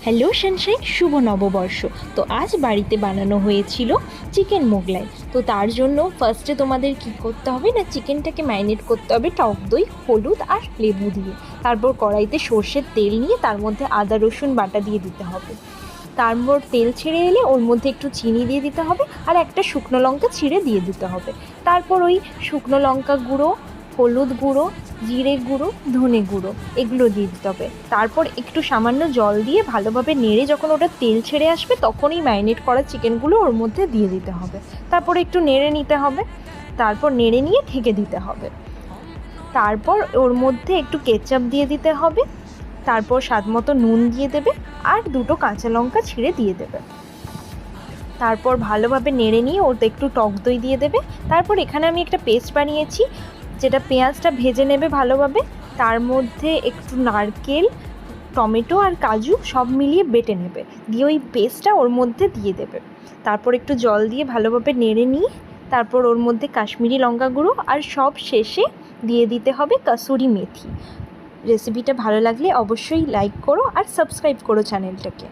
Hello Sunshine, শুভ নববর্ষ। তো আজ বাড়িতে বানানো হয়েছিল চিকেন মোগলাই। তো তার জন্য ফার্স্টে তোমাদের কি করতে হবে না, চিকেনটাকে ম্যারিনেট করতে হবে টক দই, হলুদ আর লেবু দিয়ে। তারপর কড়াইতে সর্ষের তেল নিয়ে তার মধ্যে আদা রসুন বাটা দিয়ে দিতে হবে। তারপর তেল ছেড়ে এলে ওর মধ্যে একটু চিনি দিয়ে দিতে হবে আর একটা শুকনো লঙ্কা ছিঁড়ে দিয়ে দিতে হবে। তারপর ওই শুকনো লঙ্কা গুঁড়ো, হলুদ গুঁড়ো, জিরে গুঁড়ো, ধনে গুঁড়ো এগুলো দিয়ে দিতে হবে। তারপর একটু সামান্য জল দিয়ে ভালোভাবে নেড়ে যখন ওটা তেল ছেড়ে আসবে তখনই ম্যারিনেট করা চিকেনগুলো ওর মধ্যে দিয়ে দিতে হবে। তারপর একটু নেড়ে নিতে হবে, তারপর নেড়ে নিয়ে ঢেকে দিতে হবে। তারপর ওর মধ্যে একটু কেচাপ দিয়ে দিতে হবে, তারপর স্বাদ মতো নুন দিয়ে দেবে আর দুটো কাঁচা লঙ্কা ছিঁড়ে দিয়ে দেবে। তারপর ভালোভাবে নেড়ে নিয়ে ওতে একটু টক দই দিয়ে দেবে। তারপর এখানে আমি একটা পেস্ট বানিয়েছি, যেটা পেঁয়াজটা ভেজে নেবে ভালোভাবে, তার মধ্যে একটু নারকেল, টমেটো আর কাজু সব মিলিয়ে বেটে নেবে, দিয়ে ওই পেস্টটা ওর মধ্যে দিয়ে দেবে। তারপর একটু জল দিয়ে ভালোভাবে নেড়ে নিয়ে তারপর ওর মধ্যে কাশ্মীরি লঙ্কা গুঁড়ো আর সব শেষে দিয়ে দিতে হবে কাসুরি মেথি। রেসিপিটা ভালো লাগলে অবশ্যই লাইক করো আর সাবস্ক্রাইব করো চ্যানেলটাকে।